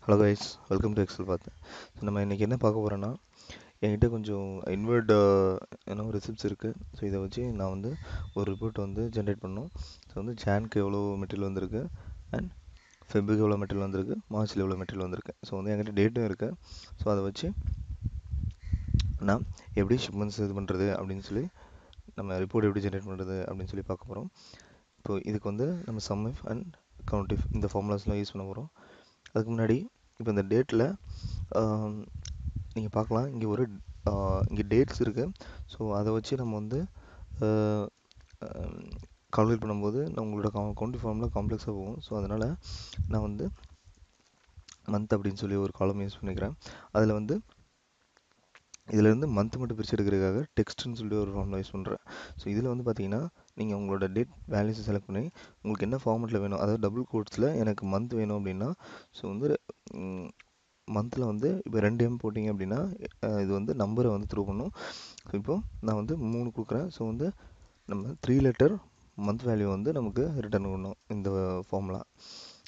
Hello guys, welcome to excel பார்த்து. So நம்ம இன்றைக்கி என்ன பார்க்க போகிறோன்னா, என்கிட்ட கொஞ்சம் இன்வெர்ட் ரிசிப்ட்ஸ் இருக்குது. ஸோ இதை வச்சு நான் வந்து ஒரு ரிப்போர்ட் வந்து ஜென்ரேட் பண்ணோம். ஸோ வந்து ஜானுக்கு எவ்வளோ மெட்டீரியல் வந்திருக்கு, அண்ட் ஃபெப்ருக்கு எவ்வளோ மெட்டீரியல் வந்திருக்கு, மார்ச்சில் எவ்வளோ மெட்டீரியல் வந்திருக்கு. ஸோ வந்து என்கிட்ட டேட்டும் இருக்குது. ஸோ அதை வச்சு நான் எப்படி ஷிப்மெண்ட்ஸ் இது பண்ணுறது அப்படின்னு சொல்லி, நம்ம ரிப்போர்ட் எப்படி ஜென்ரேட் பண்ணுறது அப்படின்னு சொல்லி பார்க்க போகிறோம். இப்போ இதுக்கு வந்து நம்ம Sum-If அண்ட் Count-If இந்த ஃபார்முலாஸ்லாம் யூஸ் பண்ண போகிறோம். அதுக்கு முன்னாடி இப்போ இந்த டேட்டில் நீங்கள் பார்க்கலாம், இங்கே டேட்ஸ் இருக்குது. ஸோ அதை வச்சு நம்ம வந்து கால்குலேட் பண்ணும்போது உங்களோட கவுண்டிங் ஃபார்மில் காம்ப்ளெக்ஸாக போகும். ஸோ அதனால் நான் வந்து மந்த் அப்படின்னு சொல்லி ஒரு காலம் யூஸ் பண்ணிக்கிறேன். அதில் வந்து இதிலேருந்து மந்த் மட்டும் பிரித்து எடுக்கிறதுக்காக டெக்ஸ்ட்னு சொல்லி ஒரு ஃபார்முலா யூஸ் பண்ணுறேன். ஸோ இதில் வந்து பார்த்தீங்கன்னா, நீங்கள் உங்களோட டேட் வேல்யூஸை செலக்ட் பண்ணி உங்களுக்கு என்ன ஃபார்மெட்டில் வேணும், அதாவது டபுள் கோட்ஸில் எனக்கு மந்த் வேணும் அப்படின்னா, ஸோ வந்து மந்தில் வந்து இப்போ 2M போட்டிங்க அப்படின்னா இது வந்து நம்பரை வந்து த்ரூ பண்ணும். ஸோ இப்போது நான் வந்து 3 கொடுக்குறேன். ஸோ வந்து நம்ம 3 லெட்டர் மந்த் வேல்யூ வந்து நமக்கு ரிட்டர்ன் பண்ணணும் இந்த ஃபார்முலா.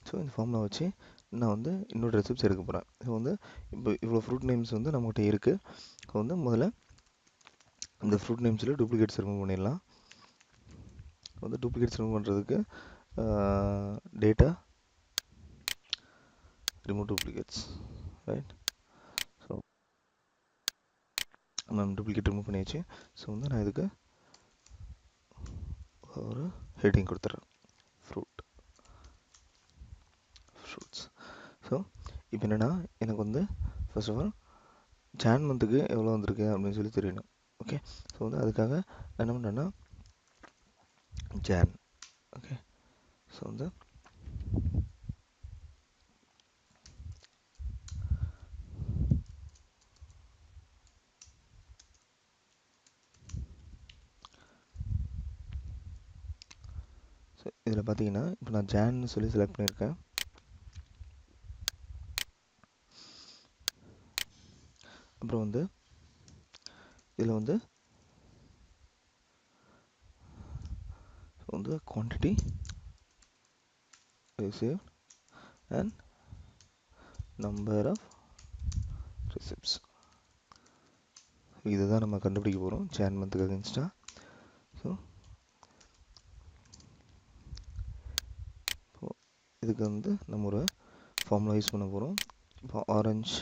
ஸோ இந்த ஃபார்முலா வச்சு நான் வந்து இன்னொரு ரெசிப்ட்ஸ் எடுக்க போகிறேன். ஸோ வந்து இப்போ இவ்வளோ ஃப்ரூட் நேம்ஸ் வந்து நம்மகிட்ட இருக்குது. ஸோ வந்து முதல்ல இந்த ஃப்ரூட் நேம்ஸில் டூப்ளிகேட்ஸ் ரிமூவ் பண்ணிடலாம். வந்து டூப்ளிகேட்ஸ் ரிமூவ் பண்ணுறதுக்கு data remove duplicates, right. So நம்ம டூப்ளிகேட் ரிமூவ் பண்ணியாச்சு. ஸோ வந்து நான் இதுக்கு ஒரு ஹெட்டிங் கொடுத்துட்றேன், ஃப்ரூட்ஸ். ஸோ இப்போ என்னென்னா, எனக்கு வந்து ஃபர்ஸ்ட் ஆஃப் ஆல் ஜான் மந்த்துக்கு எவ்வளோ வந்திருக்கு அப்படின்னு சொல்லி தெரியணும். ஓகே, ஸோ வந்து அதுக்காக நான் என்ன பண்ணுறேன்னா ஜான். ஓகே, ஸோ வந்து ஸோ இதில் பார்த்தீங்கன்னா இப்போ நான் ஜான்னு சொல்லி செலக்ட் பண்ணியிருக்கேன். அப்புறம் வந்து இதில் வந்து quantity receive and number of receipts. இதை தான் நம்ம கண்டுபிடிக்க போகிறோம் ஜான் மந்த்துக்கு அகேன்ஸ்டாக. ஸோ இப்போது இதுக்கு வந்து நம்ம ஒரு ஃபார்முலா யூஸ் பண்ண போகிறோம். இப்போ ஆரஞ்ச்.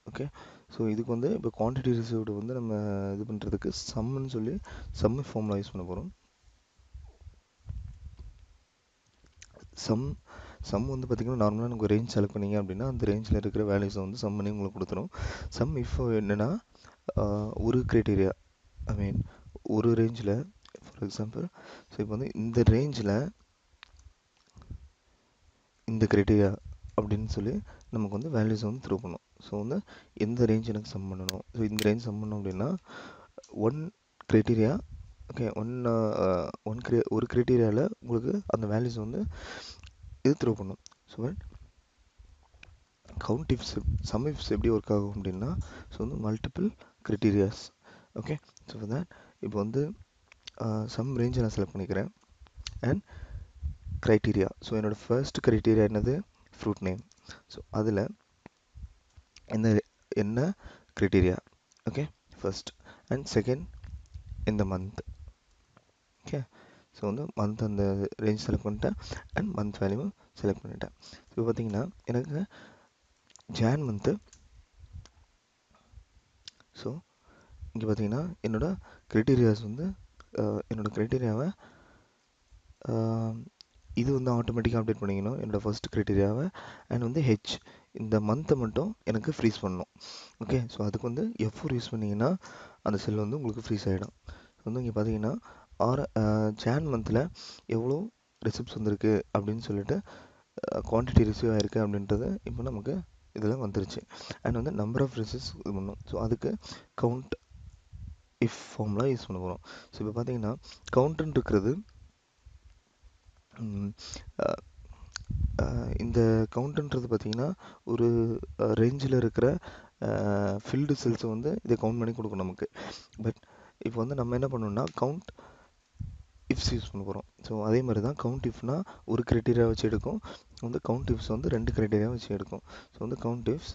ஓகே, ஸோ இதுக்கு வந்து இப்போ குவான்டிட்டி ரிசீவ்டு வந்து நம்ம இது பண்ணுறதுக்கு சம்னு சொல்லி Sum-If ஃபார்முலா யூஸ் பண்ண போகிறோம். சம் வந்து பார்த்திங்கன்னா நார்மலாக நமக்கு ரேஞ்ச் செலக்ட் பண்ணிங்க அப்படின்னா அந்த ரேஞ்சில் இருக்கிற வேல்யூஸை வந்து சம் பண்ணி உங்களுக்கு கொடுத்துரும். Sum-If என்னென்னா ஒரு க்ரைட்டீரியா, ஐ மீன் ஒரு ரேஞ்சில், ஃபார் எக்ஸாம்பிள் ஸோ இப்போ வந்து இந்த ரேஞ்சில் இந்த க்ரைட்டீரியா அப்படின்னு சொல்லி நமக்கு வந்து வேல்யூஸை வந்து த்ரூ பண்ணும். ஸோ வந்து எந்த ரேஞ்ச் எனக்கு சம் பண்ணணும், ஸோ இந்த ரேஞ்ச் சம் பண்ணணும் அப்படின்னா ஒன் க்ரைட்டீரியா. ஓகே, ஒரு க்ரைட்டீரியாவில் உங்களுக்கு அந்த வேல்யூஸ் வந்து இது த்ரூ பண்ணும். ஸோ Count-Ifs Sum-Ifs எப்படி ஒர்க் ஆகும் அப்படின்னா, ஸோ வந்து multiple criterias. Okay, so for that இப்போ வந்து சம் ரேஞ்சை நான் செலக்ட் பண்ணிக்கிறேன் அண்ட் க்ரைட்டீரியா. ஸோ என்னோடய ஃபர்ஸ்ட் க்ரைட்டீரியா என்னது, ஃப்ரூட் நேம். ஸோ அதில் என்ன criteria, okay, first and second இந்த மந்த். ஓகே, ஸோ வந்து மந்த் அந்த ரேஞ்ச் செலக்ட் பண்ணிட்டேன் அண்ட் மந்த் வேல்யூவும் செலக்ட் பண்ணிட்டேன். இப்போ பார்த்தீங்கன்னா எனக்கு ஜான் மந்த்து. ஸோ இங்கே பார்த்தீங்கன்னா என்னோடய க்ரைட்டீரியாஸ் வந்து என்னோடய க்ரைட்டீரியாவை இது வந்து ஆட்டோமேட்டிக்காக அப்டேட் பண்ணிக்கணும், என்னோடய ஃபர்ஸ்ட் க்ரைட்டீரியாவை. அண்ட் வந்து இந்த மந்த்தை மட்டும் எனக்கு ஃப்ரீஸ் பண்ணணும். ஓகே, ஸோ அதுக்கு வந்து F4 யூஸ் பண்ணிங்கன்னா அந்த செல் வந்து உங்களுக்கு ஃப்ரீஸ் ஆகிடும். வந்து இங்கே பார்த்தீங்கன்னா ஜான் மந்தில் எவ்வளோ ரிசிப்ட்ஸ் வந்திருக்கு அப்படின்னு சொல்லிட்டு குவான்டிட்டி ரிசீவ் ஆகிருக்கு அப்படின்றது இப்போ நமக்கு இதில் வந்துருச்சு. அண்ட் வந்து நம்பர் ஆஃப் ரிசிப்ட்ஸ் இது பண்ணணும். ஸோ அதுக்கு Count-If ஃபார்முலா யூஸ் பண்ண போகிறோம். ஸோ இப்போ பார்த்தீங்கன்னா கவுண்ட்டுன்னு இருக்கிறது இந்த கவுண்ட்டுன்றது பார்த்தீங்கன்னா ஒரு ரேஞ்சில் இருக்கிற ஃபில்டு செல்ஸை வந்து இதை கவுண்ட் பண்ணி கொடுக்கும் நமக்கு. பட் இப்போ வந்து நம்ம என்ன பண்ணணும்னா இஃப்ஸ் யூஸ் பண்ண போகிறோம். ஸோ அதே மாதிரி தான் கவுண்ட் இஃப்னா ஒரு க்ரைட்டீரியா வச்சு எடுக்கும். வந்து கவுண்ட் இஃப்ஸ் வந்து 2 க்ரைட்டீரியா வச்சு எடுக்கும். ஸோ வந்து கவுண்ட் இஃப்ஸ்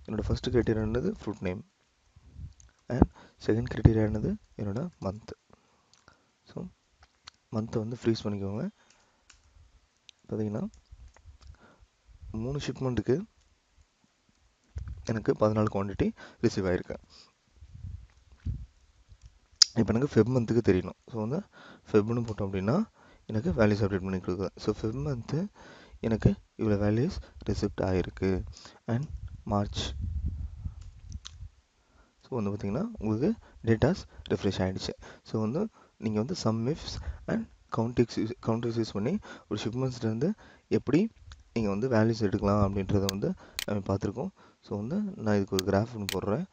என்னோடய ஃபஸ்ட்டு க்ரைட்டீரியா என்னது fruit name and second criteria என்னது என்னோட மந்த். ஸோ மந்த்தை வந்து ஃப்ரீஸ் பண்ணிக்கோங்க. பார்த்தீங்கன்னா 3 ஷிப்மெண்ட்டுக்கு எனக்கு 14 குவான்டிட்டி ரிசீவ் ஆகிருக்கு. இப்போ எனக்கு ஃபெப் மந்த்துக்கு தெரியணும். ஸோ வந்து ஃபெப்னு போட்டோம் அப்படின்னா எனக்கு வேல்யூஸ் அப்டேட் பண்ணி கொடுக்குது. ஸோ ஃபெப் மந்த்து எனக்கு இவ்வளோ வேல்யூஸ் ரிசிப்ட் ஆகிருக்கு. அண்ட் மார்ச் ஸோ வந்து பார்த்திங்கன்னா உங்களுக்கு டேட்டாஸ் ரெஃப்ரெஷ் ஆகிடுச்சு. ஸோ வந்து நீங்கள் வந்து Sum-Ifs அண்ட் Count-Ifs யூஸ் பண்ணி ஒரு ஷிப்மெண்ட்ஸ்லேருந்து எப்படி நீங்கள் வந்து வேல்யூஸ் எடுக்கலாம் அப்படின்றத வந்து நம்ம பார்த்துருக்கோம். ஸோ வந்து நான் இதுக்கு ஒரு கிராஃப் ஒன்று போடுறேன்.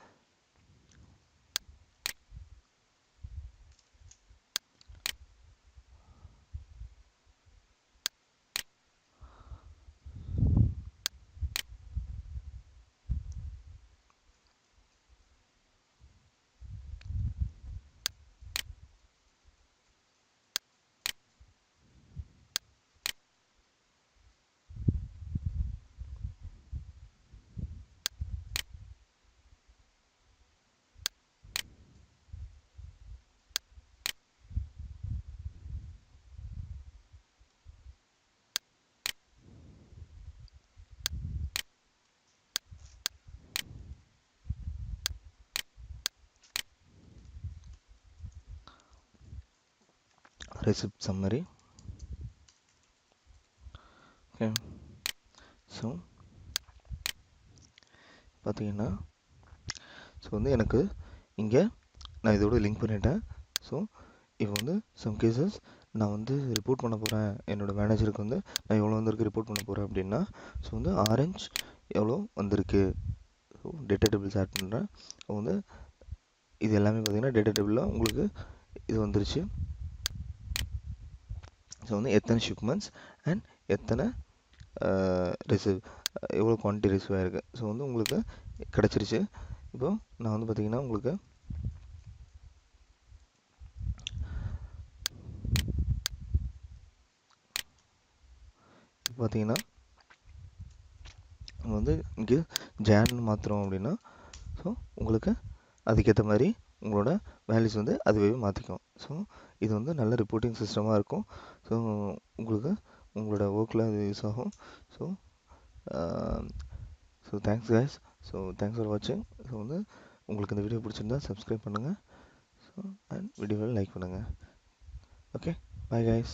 Receipt summary. ஓகே, ஸோ பார்த்தீங்கன்னா ஸோ வந்து எனக்கு இங்கே நான் இதோட லிங்க் பண்ணிட்டேன். ஸோ இப்போ வந்து சம் கேசஸ் நான் வந்து ரிப்போர்ட் பண்ண போகிறேன் என்னோடய மேனேஜருக்கு வந்து நான் எவ்வளோ வந்திருக்கு ரிப்போர்ட் பண்ண போகிறேன் அப்படின்னா ஸோ வந்து ஆரஞ்ச் எவ்வளோ வந்திருக்கு. ஸோ டேட்டா டேபிள்ஸ் ஆட் பண்ணுறேன். ஸோ வந்து இது எல்லாமே பார்த்தீங்கன்னா டேட்டா டேபிளில் உங்களுக்கு இது வந்துருச்சு. ஸோ வந்து எத்தனை ஷிப்மெண்ட்ஸ் அண்ட் எத்தனை ரிசீவ் எவ்வளோ குவான்டிட்டி ரிசீவ் ஆகிருக்கு. ஸோ வந்து உங்களுக்கு கிடச்சிருச்சு. இப்போது நான் வந்து பார்த்திங்கன்னா உங்களுக்கு பார்த்தீங்கன்னா வந்து இங்கே ஜான்னு மாற்றுறோம் அப்படின்னா ஸோ உங்களுக்கு அதுக்கேற்ற மாதிரி உங்களோட வேல்யூஸ் வந்து அதுவே மாற்றிக்கும். ஸோ இது வந்து நல்ல ரிப்போர்ட்டிங் சிஸ்டமாக இருக்கும். ஸோ உங்களுக்கு உங்களோட ஒர்க்கில் அது யூஸ் ஆகும். So thanks guys. So thanks for வாட்சிங். ஸோ வந்து உங்களுக்கு இந்த வீடியோ பிடிச்சிருந்தா சப்ஸ்கிரைப் பண்ணுங்கள். ஸோ அண்ட் வீடியோவை லைக் பண்ணுங்கள். Okay, bye guys.